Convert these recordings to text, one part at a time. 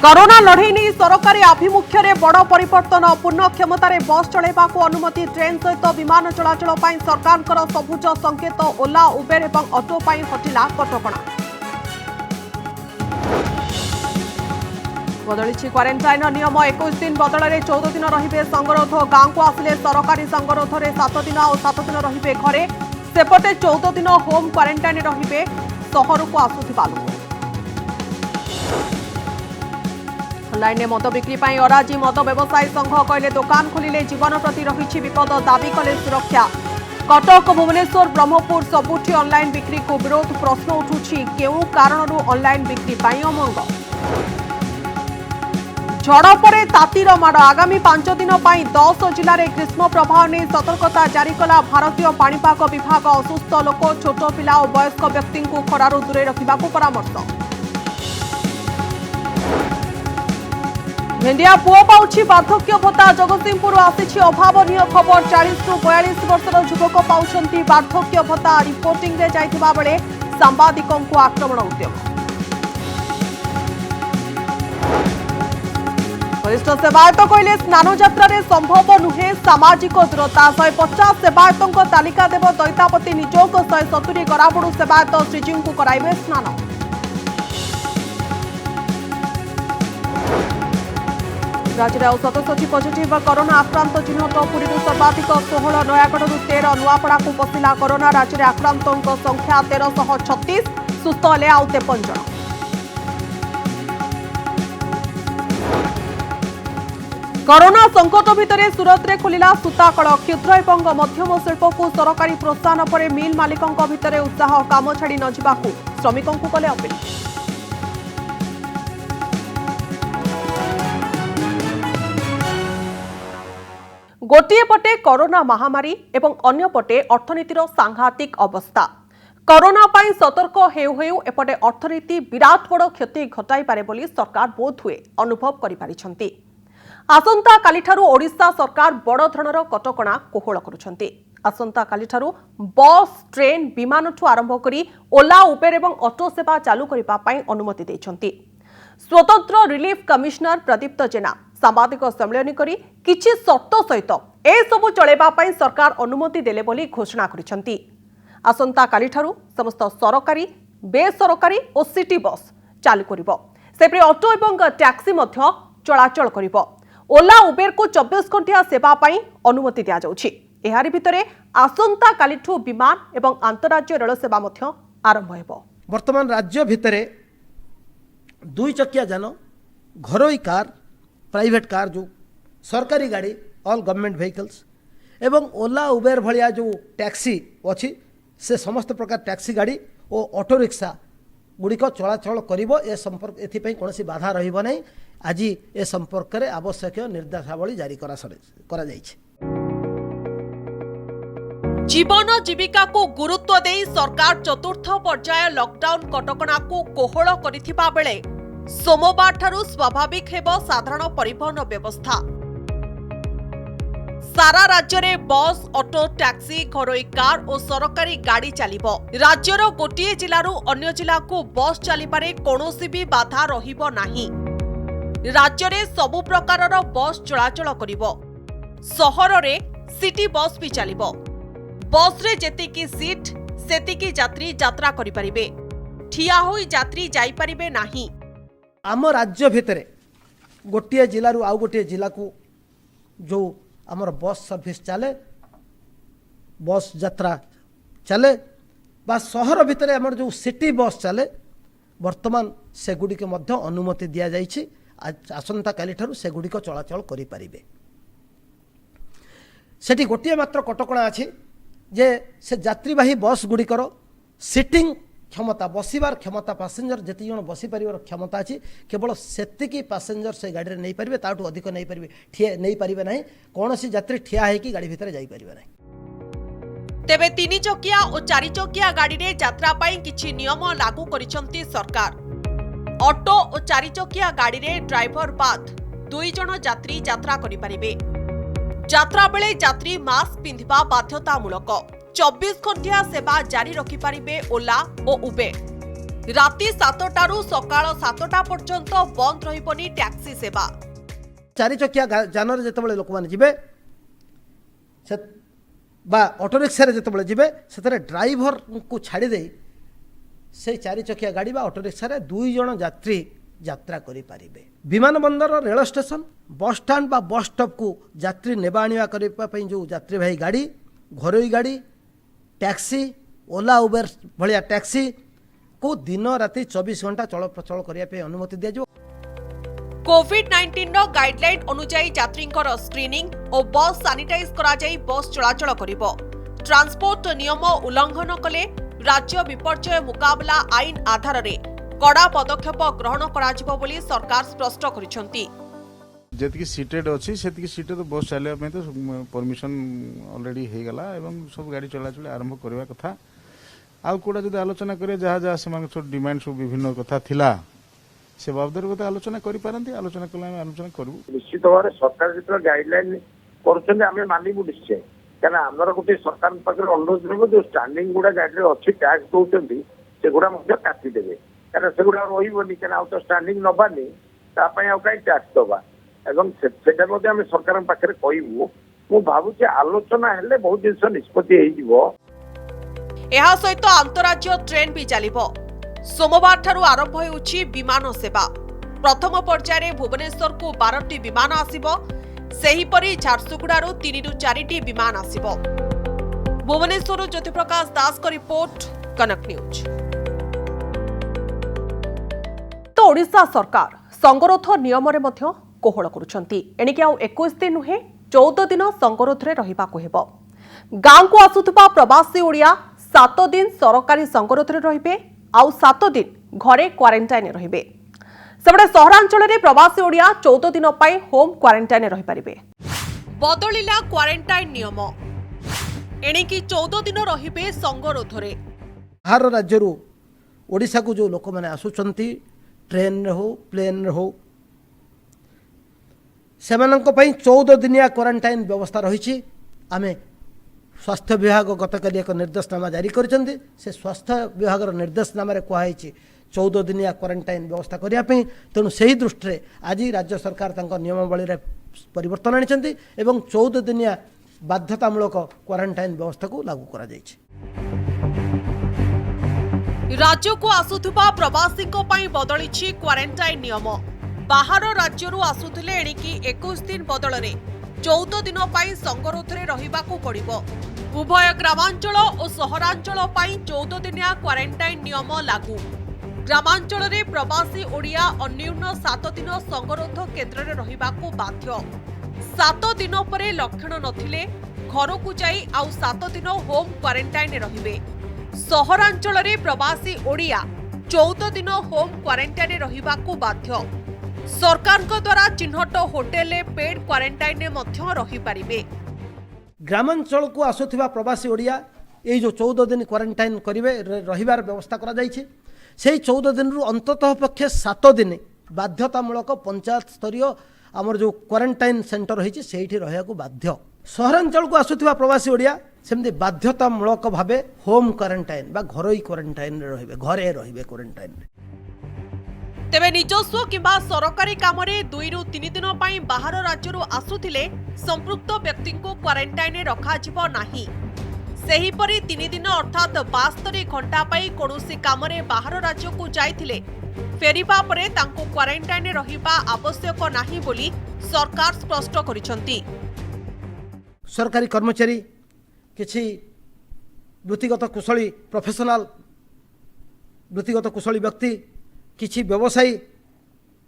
Corona लड़ई नहीं सरकारी आभिमुख्य में बड़ परिवर्तन पूर्ण क्षमतार बस चलैवा अनुमति ट्रेन सहित विमान चलाचल सरकार सबुज संकेत ओला उबेर और ऑटो हटिला कटकणा बदली क्वारेन्टाइन नियम 21 दिन बदल में 14 दिन रे संगरोध गांव को आसिले सरकारी संगरोध में 7 दिन और 7 दिन रे घरे सेपटे 14 दिन होम क्वारेन्टाइन रे सहर को आसुवा लोक ऑनलाइन मद बिक्री अराजी मद व्यवसायी संघ कहले दुकान खोलिले जीवन प्रति रही विपद दाबी कले सुरक्षा कटक भुवनेश्वर ब्रह्मपुर सबुठी ऑनलाइन बिक्री को विरोध प्रश्न उठुछि केउ कारणरू ऑनलाइन बिक्री अमंग झड़ पर तातीर माड़ आगामी 5 दिन 10 जिले में ग्रीष्म प्रभाव नहीं सतर्कता जारी कला भारतीय पाणीपाग विभाग असुस्थ लोक छोट पिला और वयस्क व्यक्ति को खरारू दूरे रखा परामर्श भेंडिया पुओ पाउछि वार्धक्य भत्ता जगतसिंहपुर आसी अभावनीय खबर 40 रु 42 वर्षर युवक पाउछंती वार्धक्य भत्ता रिपोर्टिंग रे जाइथिबा बेले सांबादिकों को आक्रमण उद्यम वरिष्ठ सेवायत कहले स्नान यात्रा संभव नुहे सामाजिक दूरता 150 सेवायतों तालिका देव दैतापति निजोग 170 गराबड़ू सेवायत श्रीजीव को कराइबे स्नान राज्य में 67 पॉजिटिव कोरोना आक्रांत चिन्हट पुरी सर्वाधिक 16 नयागढ़ 13 नुआपड़ा को पशिला कोरोना राज्य में आक्रांतों संख्या 1336 सुस्थ हेले आउ 53 जन कोरोना संकट भितर सूरत में खोलिला सूताकल क्षुद्र एवं मध्यम शिल्प को सरकारी प्रोत्साहन पर मिल मालिकों भितर उत्साह काम छाड़ी न जावाकू श्रमिकों को कले अपील गोटे पटे कोरोना महामारी एवं अन्य पटे अर्थनीतिर सांघातिक अवस्था कोरोना पाई सतर्क हेउ हेउ एपटे अर्थनीति विराट बड़ क्षति घटाई पारे बोली सरकार बोध हुए अनुभव करि पारिछंती आसंता कालीठारू ओडिशा सरकार बड़ धरणर कटकणा कोहल करुछंती आसंता कालीठारू बस ट्रेन विमान ठू आरंभ करी ओला उबेर एवं ऑटो सेवा चालू करिबा पाई अनुमति दैछंती स्वतंत्र रिलीफ कमिश्नर प्रदीप्त जेना सांबादिक सम्मेलन करी किछि शर्त सहित ए सबु चलेबा पाई सरकार अनुमति देले बोली घोषणा करिछंती आसंता कालीठारू समस्त सरकारी बेसरकारी और सिटी बस चालू करिबो सेपरि ऑटो एवं टैक्सी मध्य चलाचल करिबो ओला उबेर को 24 घंटिया सेवा पाई अनुमति दिया जाउछि एहारि भितरे आसंता कालीठू विमान एवं अंतरराज्य रेल सेवा मध्य आरंभ हेबो वर्तमान राज्य भितरे 2 चकिया जान घरोई कार प्राइवेट कार जो सरकारी गाड़ी ऑल गवर्नमेंट व्हीकल्स एवं ओला उबेर भलिया जो टैक्सी अछि से समस्त प्रकार टैक्सी गाड़ी और ऑटो रिक्शा गुड़िक चलाचल करिबो ए संपर्क एथिपई कोनोसी बाधा रहिबो नै आज ए संपर्क रे आवश्यक निर्देशावली जारी करा जाइछि जीवन जीविका को गुरुत्व देई सरकार चतुर्थ पर्याय लॉकडाउन कटकणा को कोहल करिथिबा बेले सोमवार ठारू स्वाभाविक हेबो साधारण परिवहन व्यवस्था सारा राज्य में बस ऑटो टैक्सी घरोई कार और सरकारी गाड़ी चलिबो राज्यर गोटे जिलू अन्य जिला को बस चलिबारे कोनोसी भी बाधा रहिबो नाही राज्य में सबु प्रकारर बस चलाचल करिबो सहर रे सिटी बस भी चलिबो बस रे जेतिकी सीट सेतिकी यात्री यात्रा करि परिबे ठिया होई यात्री जाई परिबे नाही आम राज्य भितरे गोटे जिलू आउ गोटे जिला को जो आमर बस सर्विस चले बस यात्रा चले बा सहर भितर आमर जो सिटी बस चले वर्तमान से गुड़िक मध्य अनुमति दि जाइछि आसंता काली ठारू से गुड़िक चलाचल करि परिबे सेठी गोटे मात्र कटकणा अछि जे से यात्रीवाही बस गुड़िकर सिटिंग क्षमता बसिबार क्षमता पैसेंजर जति जन बसी परिवार क्षमता अछि केवल सेतिकी पैसेंजर से गाड़ी रे नहीं परिबे ताठू अधिक नहीं परिबे ठिया नहीं परिबे नाही कोनोसी यात्री ठिया है कि गाड़ी भितर जाई परिबे नाही तेबे 3 चकिया और 4 चकिया गाड़ी रे यात्रा पाई किछि नियम लागू करिसंती सरकार ऑटो और 4 चकिया गाड़ी रे ड्राइवर बाद 2 जन यात्री यात्रा करि परिबे यात्रा बेले यात्री मास्क पिंधिबा बाध्यतामूलक 24 घंटिया सेवा जारी रखिपारे ओला और उबेर राति 7टारू सकाळ 7टा पर्यंत बंद रहिबनी टैक्सी सेवा। 4 चकिया जानर जितेबाला लोक मैंने जीवे बा ऑटो रिक्शा जितेबाला जीवे से ड्राइवर को छाड़ी दे से 4 चकिया गाड़ी बा ऑटो रिक्शा 2 जन यात्री यात्रा करि पारिबे। विमान बंदर रेल स्टेशन बस स्टैंड बा बस स्टॉप को यात्री नेबा आनिबा करिबा पई जो यात्री भाई गाड़ी घरोई गाड़ी टैक्सी ओला उबेर भलिया टैक्सी को दिन राति 24 घंटा चल प्रचल करिया पे अनुमति दिया। कोविड-19 रो गाइडलाइन अनुसार यात्रींकर स्क्रीनिंग और बस सैनिटाइज करा जाई बस चलाचल करिबो। ट्रांसपोर्ट नियम उल्लंघन कले राज्य विपर्यय मुकाबला आईन आधार रे कड़ा पदक्षेप ग्रहण करा बोली सरकार स्पष्ट करिसेंती। जेतिकी सीटेड अच्छी से सीटे तो बस चलने तो परमिशन ऑलरेडी हो गला एवं सब गाड़ी चलाचल आरंभ करवा कथा आउ कोड़ा जब आलोचना करे जहाँ जहाँ से डिमांड सब विभिन्न कथा थिला से बाबद गोटे आलोचना करि पारंती आलोचना कला आलोचना करू। निश्चित भाव सरकार जो गाइडलाइन कर मानबू निश्चय क्या आमर गोटे सरकार पाखे अनुरोध रही जो स्टांडिंग गुड़ा गाइडलाइन अच्छी टैक्स दौरान से गुड़ा काटिदेवे क्या से गुड़ा रही क्या तो स्टांडिंग नबानी कहीं टैक्स दबा एवं सरकार पाखे कहूँ मु भावुँ आलोचना हेले बहुत जिन निष्पत्ति एहा सहित अंतरराज्य ट्रेन भी चलिबो। सोमवार ठारू आरंभ होउछि विमान सेवा। प्रथम पर्याय भुवनेश्वर को 12टी विमान आसिबो। सेहीपरि झारसुगुड़ारू 3 ରୁ 4टी विमान आसिबो। भुवनेश्वर ज्योति प्रकाश दास का रिपोर्ट कनक न्यूज। तो ओडिशा सरकार संगरोध नियम रे मध्य कोहळ करुछंती। एणिके आउ 21 दिन नुहे 14 दिन संगरोध रे रहिबाको हेबो। गांव को आसुथबा प्रवासी ओडिया 7 दिन सरकारी संगरोध रे रहिबे आउ 7 दिन घरे क्वारंटाइन रहिबे। सबडे सहरांचल रे प्रवासी ओडिया 14 दिन पाई होम क्वारंटाइन रहि परिबे। बदलिला क्वारंटाइन नियम एणिकी 14 दिन रहिबे संगरोध रे। बाहर राज्य ओडिशा को जो लोक मैंने आसुचंती ट्रेन रे हो प्लेन रे हो सेमानंको पई 14 दिनिया क्वारंटाइन व्यवस्था रही। आमे स्वास्थ्य विभाग गतकाली एक निर्देशनामा जारी करछन्ती से स्वास्थ्य विभाग निर्देशनामा रे कहा 14 दिनिया क्वारंटाइन व्यवस्था करिया पई तेणु सही दृष्टि आज राज्य सरकार तांको नियमावली रे परिवर्तन आनिछन्ती एवं 14 दिनिया बाध्यतामूलक क्वारंटाइन व्यवस्था को लागू करा जायछि। राज्य को आसुथुबा प्रवासी को पई बदलिछि क्वारंटाइन नियम। बाहर राज्यरू आसुथिले एणिकी 21 दिन बदलरे 14 दिन पाई संगरोध रे रहिबाकू पड़िबो। उभय ग्रामांचल और सहरांचल पाई 14 दिनिया क्वारंटाइन नियम लागू। ग्रामांचल रे प्रवासी ओडिया अन्यून 7 दिन संगरोध केन्द्र रे रहिबाकू बाध्य। 7 दिन परे लक्षण नथिले घर को जाई आउ 7 दिन होम क्वारंटाइन रे रहिबे। सहरांचल रे प्रवासी ओडिया 14 दिन होम क्वारंटाइन रे रहिबाकू बाध्य। सरकार को द्वारा चिन्हट होटेल पेड क्वारंटाइन में मध्य रही पारिबे। ग्रामांचल को आसुथिबा प्रवासी ओडिया ये जो 14 दिन क्वारंटाइन करिवे रहिबार व्यवस्था करा जायछि। सेही 14 दिन रु अंततः पक्षे 7 दिन बाध्यतामूलक पंचायत स्तरीय आमर जो क्वारंटाइन सेंटर रही सेठी रहिया को बाध्य। सहरांचल को आसुथिबा प्रवासी ओडिया सेमती बाध्यतामूलक भावे होम क्वारंटाइन बा घरोई क्वारंटाइन रे रहिबे घरे रहिबे क्वारंटाइन। तेबे निजस्व किंबा सरकारी काम रे 2 ରୁ 3 दिन पाई बाहर राज्यरू आसुथिले संपृक्त व्यक्ति को क्वारंटाइन रखा जिवो नाही। सेही परि 3 दिन अर्थात 72 घंटा पाई कोनोसी काम रे बाहर राज्य को जाइथिले फेरिबा परे तांको क्वारंटाइन रहिबा आवश्यक नाही बोली सरकार स्पष्ट करिसंती। सरकारी कर्मचारी किछि वृत्तिगत कुशली प्रोफेशनल वृत्तिगत कुशली व्यक्ति किछि व्यवसायी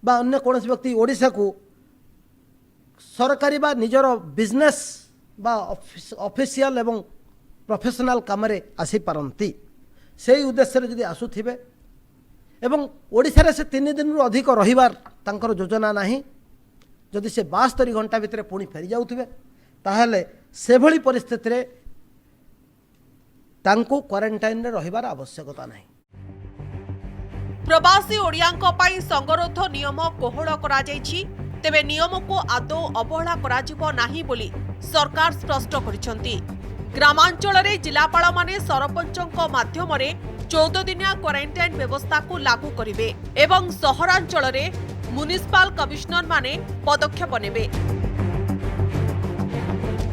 बा अन्य कौन व्यक्ति ओडिशा को सरकारी बा निजर बिजनेस बा ऑफिशियल एवं प्रोफेशनल काम रे आसी पारंती। सेही उद्देश्य जदि आसुथिबे एवं ओडिशा रे से 3 दिन रु अधिक रहिबार तांकर योजना नाही जदि से 72 घंटा भितर पुणी फेरी जाउथिबे ताहले सेभली परिस्थिति रे तांको क्वारंटाइन रे रहिबार आवश्यकता नाही। प्रवासी ओडियांको पाई संगरोध नियम कोहळ करा जायछि। तेबे नियम को आदौ अवहेला करा जिवो नाही बोली सरकार स्पष्ट करिसंती। ग्रामांचल रे जिलापाल माने सरपंचक माध्यम रे 14 दिनिया क्वारंटाइन व्यवस्था को लागू करिवे एवं सहरांचल रे म्युनिसिपल कमिश्नर माने पदक्षेप नेबे।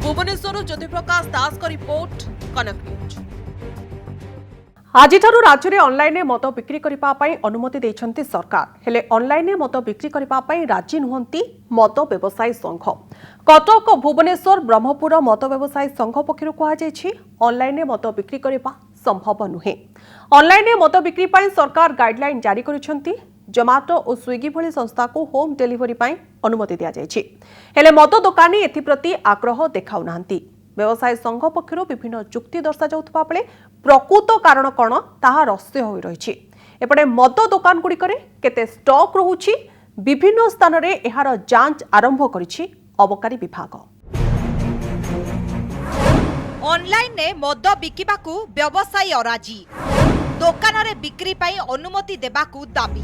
भुवनेश्वर ज्योतिप्रकाश दास का रिपोर्ट, कनक न्यूज। आज राज्य में ऑनलाइन मद बिक्री करने अनुमति देछंती सरकार, हेले ऑनलाइन मद बिक्री करने राजी नुहंती मद व्यवसायी संघ। कटक, भुवनेश्वर, ब्रह्मपुर मद व्यवसायी संघ पक्षरु कहुछि ऑनलाइन मद बिक्री करने संभव नुहे। ऑनलाइन मद बिक्री पर सरकार गाइडलाइन जारी करिसेंती। जोमाटो और स्विगी भली संस्था को होम डिलीवरी पर अनुमति दिया जायछि, हेले मद दुकानी एथिप्रति आग्रह देखाउ नाहंती। व्यवसाय संघ पक्षरु विभिन्न जुक्ति दर्शा जाउथबा बेले प्रकृत कारण कौन ताहा रहस्य होई रहिछि। एपटे मद दुकान गुड़िकरे केते स्टॉक रहुछि, विभिन्न स्थान रे एहार जांच आरंभ करिछि अबकारी विभाग। ऑनलाइन ने मद बिकिबाकू व्यवसायी अराजी, दुकान रे बिक्री पाई अनुमति देबाकू दाबी।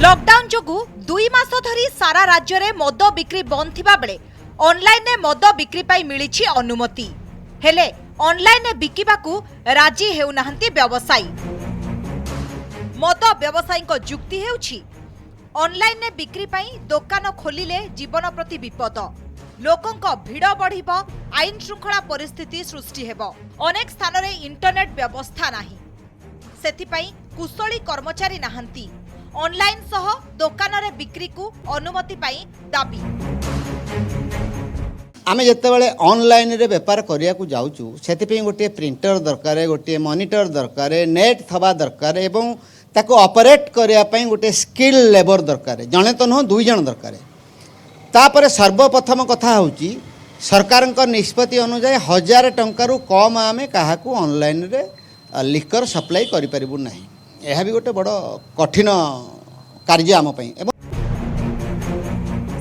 लॉकडाउन जोगु 2 मास धरी सारा राज्य रे मद बिक्री बंद थिबा बेले ऑनलाइन ने मद बिक्री पाई मिलिछि अनुमति, हेले ऑनलाइन ने बिकिबाकू राजी हेउ नाहंती व्यवसायी। मद व्यवसायी को जुक्ति हेउछि ऑनलाइन ने बिक्री पाई दुकान खोलिले जीवन प्रति विपद, लोकंक भिड़ बढ़िब, आईन श्रृंखला परिस्थिति सृष्टि हेब, अनेक स्थान रे इंटरनेट व्यवस्था नाही, सेथिपाई कुशली कर्मचारी नाहंती। ऑनलाइन सह दुकान रे बिक्री को अनुमति पाई दाबी। आमे जेतेबेले ऑनलाइन रे व्यापार करिया को जाउचु सेतिपई गोटे प्रिंटर दरकार, गोटे मॉनिटर दरकार, नेट थबा दरकार एवं ताको ऑपरेट करिया पई गोटे स्किल लेबर दरकार, जणे तो न 2 जण दरकार। तापर सर्वप्रथम कथा होची सरकार निष्पत्ति अनुसार 1000 टंका रु कम आमे काहाकू ऑनलाइन रे लिकर सप्लाई करि परिबु नाही। एहा भी गोटे बड़ कठिन कार्य आम पई।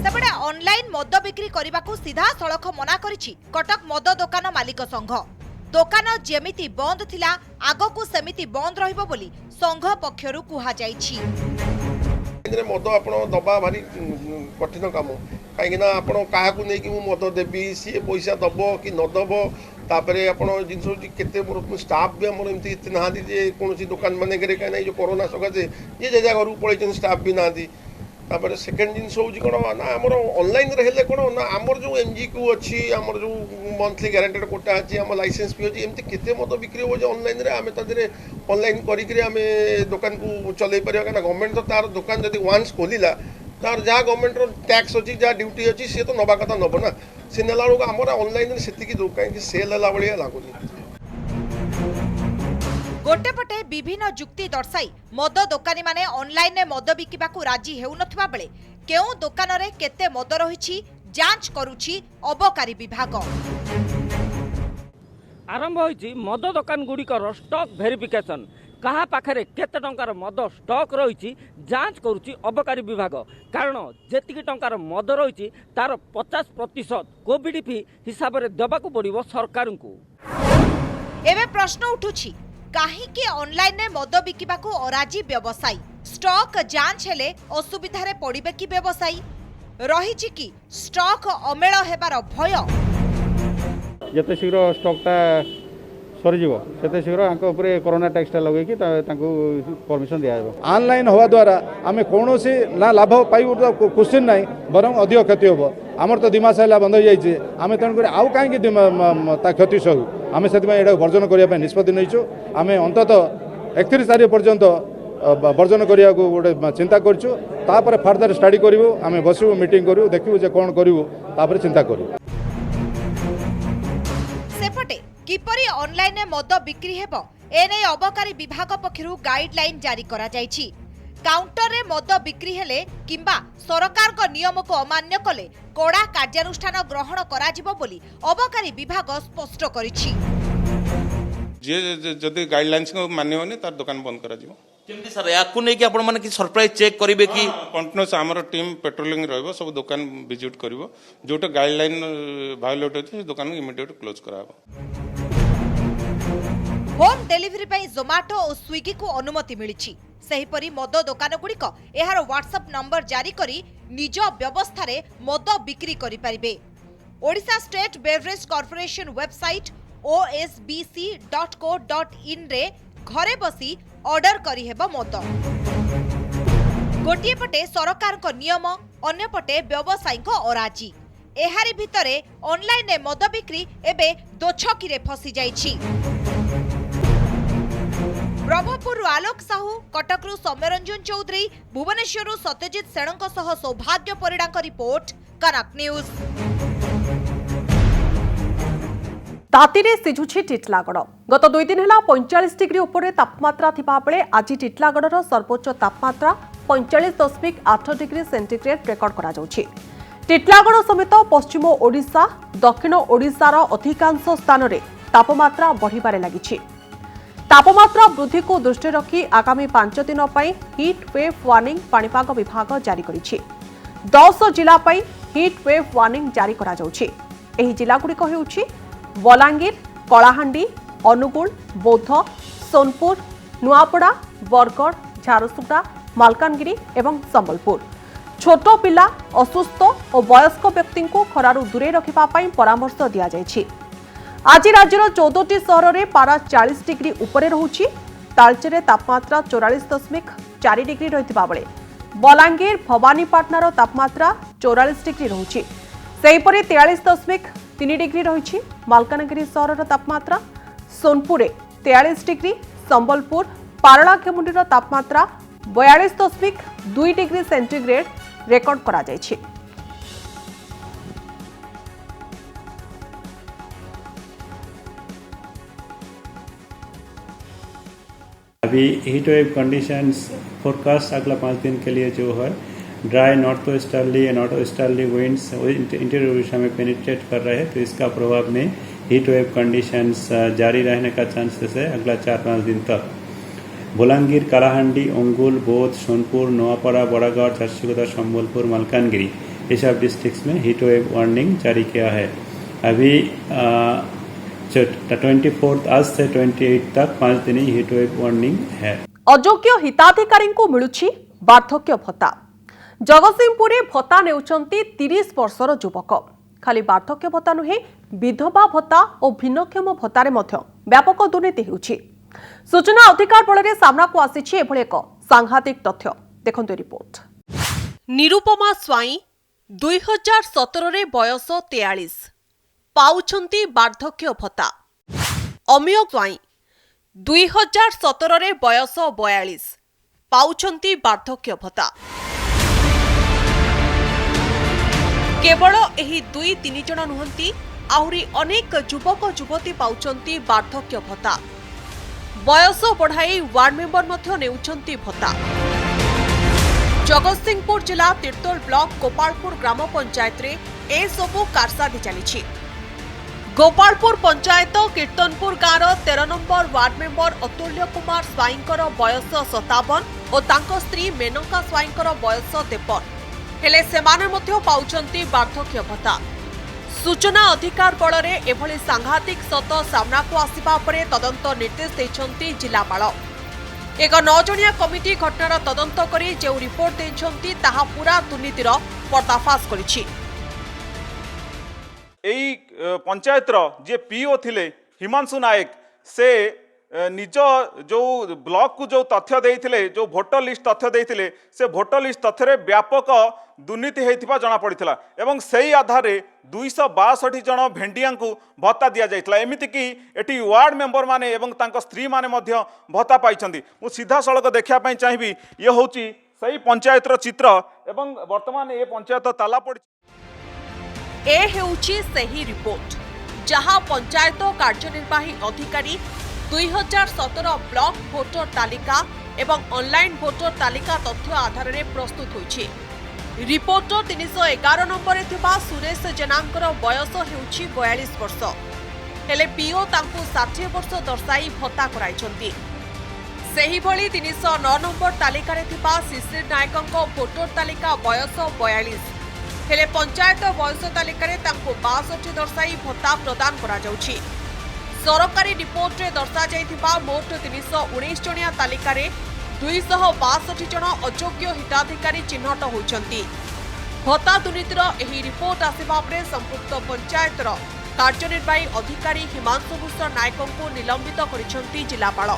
सेबडे ऑनलाइन मद बिक्री करबाकू सीधा सड़क मना करिछि कटक मद दुकान मालिक संघ। दुकान जेमिति बंद थिला आगकू सेमिति बंद रहिबो बोली संघ पक्षरु कुहा जाइछि। मद आपण दबा भारी कठिन काम कहीं आपण क्या मद देवी सी पैसा दब कि न दब तापर आप जिन स्टाफ भी आम एमती ना कौन दुकान मान कहीं जो कोरोना सकाशे जी जे घर को पलैन स्टाफ भी ना। तापर सेकेंड जिन हूँ कौन ना आम ऑनलाइन हेल्ले कौन ना आमर जो एमजीक्यू अच्छी आमर जो मंथली ग्यारंटेड कोटा अच्छी आम लाइसेंस भी अच्छी एमती केते मद बिक्री हो ऑनलाइन आम ऑनलाइन करें दुकान को चल पार क्या गवर्नमेंट तो तार दुकान जब वान्स खोलिला तार जहाँ गवर्नमेंट टैक्स अच्छी जहाँ ड्यूटी अच्छी सी तो नवा कथा नब ना सी नेला बेलू आम ऑनलाइन से कहीं सेल है भाया लगुनि। गोटे पटे विभिन्न जुक्ति दर्शाई मद दुकानी माने ऑनलाइन ने मद बिकिबाकू राजी हेउ नथबा बेले केउ दुकान रे केते मद रहिछि जांच करूछि अबकारी विभाग। आरंभ होइछि मद दुकान गुड़िकर स्टॉक वेरिफिकेशन, कहा पाखरे केते टंकार मद स्टॉक रहिछि जांच करूछि अबकारी विभाग। कारण जेतिकी टंकार मद रहिछि तार 50% कोविड फी हिसाब रे देबाकू पड़िबो सरकार को। एबे प्रश्न उठुछि काहेकि ऑनलाइन ने मद बिकिबाकू अराजी व्यवसायी, स्टॉक जांच हेले असुविधा रे पड़िबे कि व्यवसायी, रहिछि कि स्टॉक अमेल हेबार भय। जते शीघ्र स्टॉकटा सरीजिवो सेते शीघ्र कोरोना टैक्सटा लगे कि परमिशन दिया जाबो। ऑनलाइन होवा द्वारा आमे कोनोसी ना लाभ पाइबो तो क्वेश्चन नाही बरं अधिक क्षति होबो। आमर तो 2 मास हैला बंद हो जाइए आमे तेणुक आउ कहीं ता क्षति सहु आमे से वर्जन करने निष्पत्ति नहींचु। आमे अंतत 31 तारीख पर्यंत वर्जन करने को गोटे चिंता करूँ। तापर फर्दर स्टडी करूँ, आमे बसू मीटिंग करूँ, देखू जे कौन करूँ तापर चिंता करूँ। सेपटे किपरि ऑनलाइन में मद बिक्री हेबो एने अबकारी विभाग पक्षरु गाइडलाइन जारी करा जाइछि। काउंटर रे मद बिक्री हेले किंबा सरकार को नियम को अमान्य कले कड़ा कार्यानुष्ठान ग्रहण करा जिवो बोली अबकारी विभाग स्पष्ट करिछि। जे जदि गाइडलाइंस को मानियोनी तार दुकान बंद करा जिवो। केमती सर याकू नै कि आपण माने कि सरप्राइज चेक करिवे कि कंटिन्यूस हमर टीम पेट्रोलिंग रहबो, सब दुकान विजिट करिवो, जोटा गाइडलाइन वायोलेट होछि दुकान इमीडिएट क्लोज कराबो। होम डिलीवरी पई जोमाटो और स्विगी को अनुमति मिलिछि। सेहिपरि मद दुकान गुड़िक एहार व्हाट्सएप नंबर जारी करी निज व्यवस्था रे मद बिक्री करि परिबे। Odisha state beverage corporation website osbc.co.in रे घरे बसी ऑर्डर करी हेबो मद। गोटिए पटे सरकार को नियम, अन्य पटे व्यवसायी अराजी। एहारी भितरे ऑनलाइन मद बिक्री एबे दोछकी रे फसी जाइछि। ब्रह्मपुर आलोक साहू, कटकरू सौम्यरंजन चौधरी, भुवनेश्वर सत्यजित सेणଙ୍କ सह सौभाग्य परिडाଙ୍କ रिपोर्ट, कनक न्यूज। तातीरे सिझुछि टिटलागड़। गत 2 दिन है 45 डिग्री उपरे तापमात्रा थिबा बेले आज टिटलागड़र सर्वोच्च तापमात्रा 45.8 डिग्री सेंटीग्रेड रेकर्ड करा जाउछि। टिटलागड़ समेत पश्चिम ओडिशा, दक्षिण ओडिशार अधिकांश स्थान में तापमात्रा बढ़िबारे लागिछि। तापमात्रा वृद्धि को दृष्टि रखी आगामी 5 दिन हिट वेव वार्निंग पाणीपाग विभाग जारी करिछि। 10 जिला हिट वेव वार्निंग जारी करा जाउछि। एही जिलागुड़िक हेउछि बलांगीर, कलाहांडी, अनुगुल, बौद्ध, सोनपुर, नुआपड़ा, बरगड़, झारसुगुड़ा, मालकानगिरी एवं संबलपुर। छोट पिला, असुस्थ और वयस्क व्यक्ति को खरारु दूरे रखिबा पई परामर्श दिया जायछि। आज राज्यर 14टी सहर में पारा 40 डिग्री उपरे रहुछि। तालचेरे तापमात्रा 44.4 डिग्री रहितबा बेले बलांगीर, भवानीपाटनार तापमात्रा 44 डिग्री रहुछि। सेहिपरि 43.3 डिग्री रहिछि। मालकानगिरी सहरर तापमात्रा, सोनपुरे 43 डिग्री, संबलपुर, पारलाखेमुंडीर तापमात्रा 42.2 डिग्री सेंटीग्रेड रेकर्ड करा जायछि। अभी हीट वेव कंडीशंस फोरकास्ट अगला 5 दिन के लिए जो है dry north westerly north westerly winds interior Orissa में पेनिट्रेट कर रहे हैं, तो इसका प्रभाव में हीट वेव कंडीशंस जारी रहने का चांसेस है अगला 4-5 दिन तक। बलांगीर, कलाहांडी, अंगुल, बौद्ध, सोनपुर, नोआपड़ा, बड़ागढ़, झारसुगुड़ा, संबलपुर, मालकानगिरी ये सब डिस्ट्रिक्ट्स में हीट वेव वार्निंग जारी किया है। अभी 24 आज से 28 तक 5 दिन हीट वेव वार्निंग है। अयोग्य हिताधिकारी को मिलुछि वार्धक्य भत्ता। जगतसिंहपुर भत्ता नेउछंती 30 वर्षर युवक। खाली वार्धक्य भत्ता नुहे, विधवा भत्ता और भिन्नक्षम भत्तारे मध्य व्यापक दुर्नीति हेउछि। सूचना अधिकार बल सामना को आसिछि एभଳି एक सांघातिक तथ्य। देखंतु रिपोर्ट। निरुपमा स्वाई 2017 रे बयस 43 पाउछंती वार्धक्य भत्ता। अमिय स्वाई 2017 रे बयस 42 पाउछंती वार्धक्य भत्ता। केवल एही 2-3 जण नुहंती, आहुरी अनेक युवक युवती पाउछंती वार्धक्य भत्ता। बयस बढ़ाई वार्ड मेंबर मध्य नेउछंती भत्ता। जगतसिंहपुर जिला तीर्तोल ब्लॉक गोपालपुर ग्राम पंचायत रे ए सबु कारसादी चलीछि। गोपालपुर पंचायत कीर्तनपुर गाँव 13 नंबर वार्ड मेंबर अतुल्य कुमार स्वाईंकर बयस 57 और तांको स्त्री मेनका स्वाईंकर बयस 53। हेले सेमाने मध्य पाउछंती वार्धक्य भत्ता। सूचना अधिकार बल में एभली सांघातिक सत सामना को आसिबा परे तदंत निर्देश दैछंती जिलापाल। एक 9 जणिया कमिटी घटनार तदंत करी जे रिपोर्ट दैछंती ताहा पूरा दुर्नीतिर पर्दाफाश करिछि। एई पंचायतर जे पीओ थिले हिमांशु नायक से निज जो ब्लॉक को जो तथ्य देइथिले, जो भोटर लिस्ट तथ्य देइथिले, से भोटर लिस्ट तथ्य व्यापक दुर्नीति होइथिबा जणा पड़िथिला एवं सेही आधार 262 जण भेंडिया को भत्ता दिया जाइथिला। एमिति कि एटी वार्ड मेंबर माने एवं तांको स्त्री माने मध्य भत्ता पाइछंती। मु सीधा सड़क देखा पई चाहिबी ये होची सही पंचायतर चित्र एवं वर्तमान ए पंचायत ताला पड़ी। ए हेउछि सही रिपोर्ट जहां पंचायत कार्यनिर्वाही अधिकारी 2017 ब्लॉक भोटर तालिका एवं ऑनलाइन भोटर तालिका तथ्य आधार में प्रस्तुत होइछि। रिपोर्टर 311 नंबर थिबा सुरेश जेनांकर बयस हेउछि 42 वर्ष। हेले पीओ तांकु 60 वर्ष दर्शाई भत्ता कराइछंती। सेही भली 309 नंबर तालिका रे थिबा शिशिर नायकंक भोटर तालिका बयस 42। हेले पंचायत बयस तालिका रे तांकु 62 दर्शाई भत्ता प्रदान करा जाउछि। सरकारी रिपोर्ट रे दर्शा जाइथिबा मोट 319 जणिया तालिका रे 262 जण अयोग्य हिताधिकारी चिन्हट होइछंती। भत्ता दुर्नीतिर एही रिपोर्ट आसिबा परे संपुक्त पंचायतर कार्यनिर्वाही अधिकारी हिमांशु भूषण नायकंकु निलंबित करिछंती जिलापाल।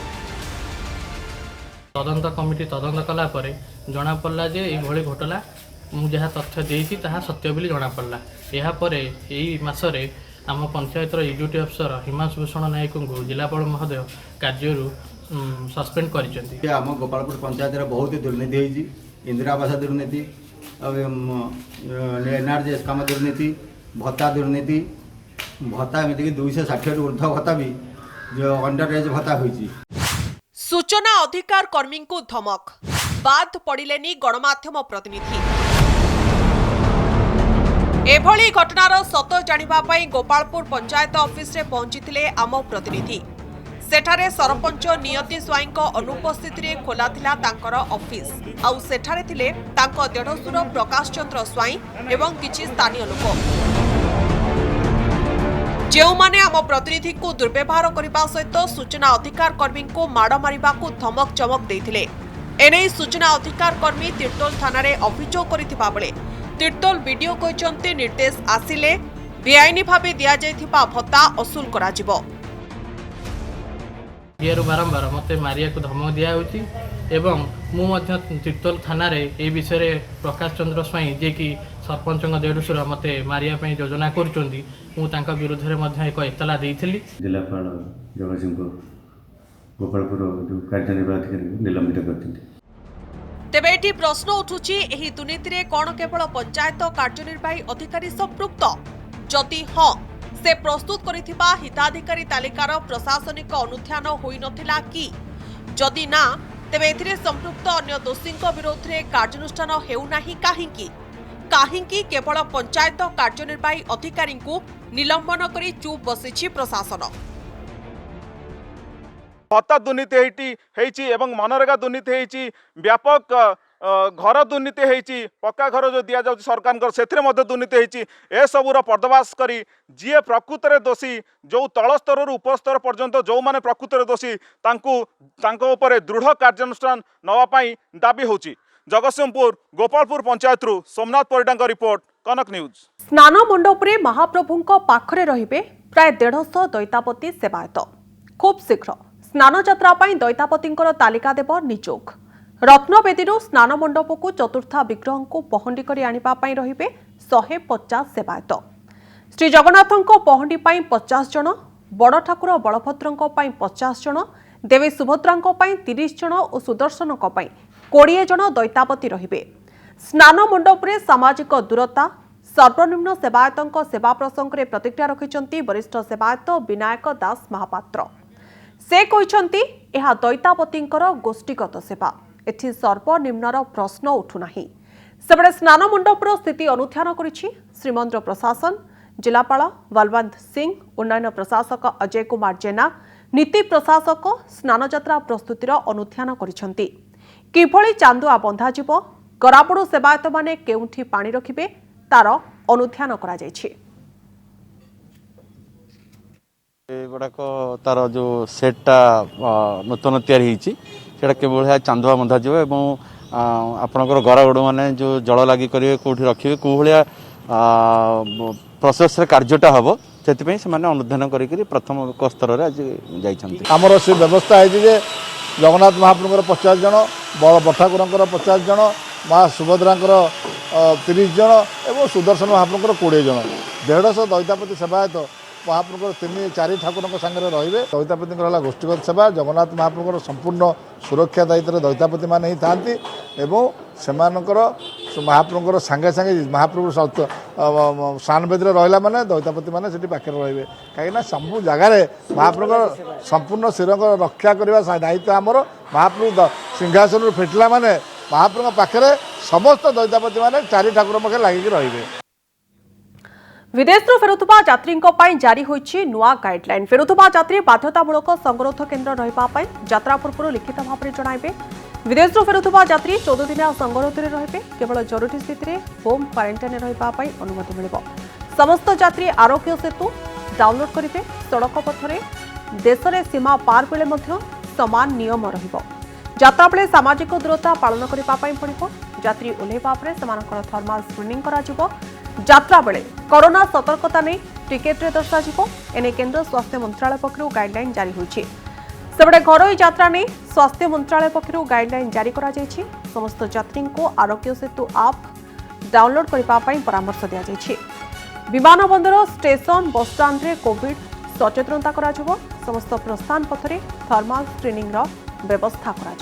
तदंत कमिटी तदंत कला परे जना पड़ला जे एभली घटना मु जहाँ तथ्य देइछि ताहा सत्य बोली जना पड़ला। या परे एई मासरे आम पंचायतर एग्जीक्यूटिव अफिसर हिमांशु भूषण नायक को जिलापाल महोदय कार्यरू सस्पेंड कर। आम गोपालपुर पंचायत बहुत दुर्नीति होती, इंदिरा आवास दुर्नीति, एनआरजी स्काम दुर्नीति, भत्ता दुर्नीति, भत्ता एमती 260 ऊर्ध्व भत्ता भी जो अंडर एज भत्ता होती। सूचना अधिकार कर्मी को धमक, बाद पड़िलेनी गणमाध्यम प्रतिनिधि। एभली घटनार सत जानिबा पई गोपालपुर पंचायत ऑफिस रे पहुंचीथिले आम प्रतिनिधि। सेठारे सरपंच नियति स्वाईं अनुपस्थित रे खोला थिला तांकर ऑफिस। आउ सेठारे थिले तांको देढसुर प्रकाश चंद्र स्वाईं एवं किछि स्थानीय लोक जेउमाने आम प्रतिनिधि को दुर्व्यवहार करने सहित सूचना अधिकार कर्मी को माड़ मारिबा को धमक चमक देथिले। एने सूचना अधिकार कर्मी तिर्तोल थाना रे अभियोग करिथिबा बेले तिर्तोल वीडियो कहते निर्देश आसिले बेआईनी भावे दिया जाइथिबा भत्ता असूल करा जिवो। बारंबार मते मारिया को धमक दिया होची एवं मु मध्य तिर्तोल थाना रे ए विषय रे प्रकाश चंद्र स्वाईं जे कि सरपंच देढसुर मते मारिया पई योजना करचोंदी मु तांका विरुद्ध रे मध्य एक एतला देइथिली। जिलापाल जगतसिंहपुर गोपालपुर जो कार्यनिर्वाहक अधिकारी निलंबित करथिले। तेबे एटी प्रश्न उठुची एही दुर्नीति रे कोन केवल पंचायत कार्यनिर्वाही अधिकारी संपृक्त? जदि हां से प्रस्तुत करिथिबा हिताधिकारी तालिकार प्रशासनिक अनुध्यान होई नथिला कि? जदि ना तेबे एथिरे संपृक्त अन्य दोषींक विरोध रे कार्यानुष्ठान हेउ नाही काहींकी? काहींकी केवल पंचायत कार्यनिर्वाही अधिकारी को निलंबन करी चुप बसिछि प्रशासन? भत्ता दुर्नीति हेइछि एवं मनरेगा दुर्नीति हेइछि, व्यापक घर दुर्नीति हेइछि, पक्का घर जो दिया जाउछि सरकार सेथिरे मध्ये दुर्नीति हेइछि। ए सबुर पर्दाफाश करी जी प्रकृत रे दोषी जो तल स्तर रु उपर स्तर पर्यंत जो माने प्रकृत रे दोषी तांको ऊपर दृढ़ कार्यानुष्ठान नवा पई दाबी होछि। जगतसिंहपुर गोपालपुर पंचायत रु सोमनाथ परिडांग रिपोर्ट, कनक न्यूज। स्नान मंडपरे महाप्रभुंक पाखरे रहिबे प्राय 150 दैतापति सेवायत। खूब शीघ्र स्नान यात्रा पई दैतापतिंकर तालिका देव निजोग। रत्नवेदीरू स्नान मंडप को चतुर्था विग्रह को पहंडी करी आनिबा पई रहिबे 150 सेवायत। श्री जगन्नाथंको पहंडी पई 50 जन, बड़ ठाकुर बलभद्रंको पई 50 जन, देवी सुभद्रांको पई 30 जन और सुदर्शनको पई 20 जन दैतापति रहिबे। स्नान मंडपरे सामाजिक दूरता, सर्वनिम्न सेवायतंको सेवा प्रसंग में प्रतिक्रिया रखिछंती वरिष्ठ सेवायत विनायक दास महापात्र। से कहिछंती एहा दैतापतिंकर गोष्ठीगत सेवा, एथि सर्वनिम्नर प्रश्न उठुनाही। सेबडे स्नान मंडपर स्थिति अनुध्यान करिछि श्रीमंदिर प्रशासन। जिलापाल बलवंत सिंह, उन्नयन प्रशासक अजय कुमार जेना, नीति प्रशासक स्नान यात्रा प्रस्तुतिर अनुध्यान करिछंती। किभଳି चांदुआ बंधा जिवो, गरापड़ो सेवायत माने केउठी पानी रखिबे तार अनुध्यान करा जायछि। गुड़ाक तार जो सेटा नूतन या केवल चांदुआ बंधा जीव आपणकर गरागड़ मैंने जो जल लगी करेंगे कौटी रखिए कौ भाया प्रोसेस कार्यटा हम से अनुध्यान कर प्रथम स्तर में आज जामर से व्यवस्था है जगन्नाथ महाप्रभुर 50 जन, बठाकुर 50 जन, माँ सुभद्रा 30 जन और सुदर्शन महाप्रभुर 20 जन, 150 दैतापति सेवायत महाप्रभुर 3-4 ठाकुर सागर रे। दैतापति गोष्ठीगत सेवा। जगन्नाथ महाप्रभुर संपूर्ण सुरक्षा दायित्व दैतापति मान ही था से महाप्रभुर सांगे सांगे महाप्रभु सानवेदी रहा मैंने दैतापति मैंने पाखे रे कहीं सब जगार महाप्रभुर संपूर्ण शिर रक्षा करने दायित्व आमर। महाप्रभु सिंहासन फिटिला माने महाप्रभु पाखे समस्त दैतापति मैंने 4 ठाकुर पाखे लगिक रे। विदेशରୁ फेरुथुबा यात्रीଙ୍କ ପାଇଁ ଜାରି ହୋଇଛି ନୂଆ ଗାଇଡଲାଇନ। फेरुथुबा यात्री बाध्यतामूलक संगरोध केन्द्र रहिबा ପାଇଁ यात्रा पूर्व लिखित भाव जणाइबे। विदेशରୁ फेरुथुबा यात्री 14 दिनिया संगरोध रे रहिबे। केवल जरूरी स्थिति रे होम क्वारंटाइन रहिबा ପାଇଁ अनुमति मिलिबो। समस्त यात्री आरोग्य सेतु डाउनलोड करिबे। सड़क पथरे देश रे सीमा पार बेले मध्य समान नियम रहिबो। यात्रा बेले सामाजिक दूरता पालन करिबा ପାଇଁ पड़िबो। यात्री ओलेबा परे समानकर थर्माल स्क्रीनिंग करा जिवो। यात्रा बेले कोरोना सतर्कता नहीं टिकेट रे दर्शा एने केंद्र स्वास्थ्य मंत्रालय पक्षरु गाइडलाइन जारी होइछि। सेपटे घरोई यात्रा नहीं स्वास्थ्य मंत्रालय पक्षर गाइडलाइन जारी करा जायछि। समस्त यात्री को आरोग्य सेतु आप डाउनलोड करने परामर्श दिया जायछि। विमान बंदर स्टेशन बस स्टाण्ड रे कोविड सचेतनता करा समस्त प्रस्थान पथरे थर्माल स्क्रीनिंग व्यवस्था करा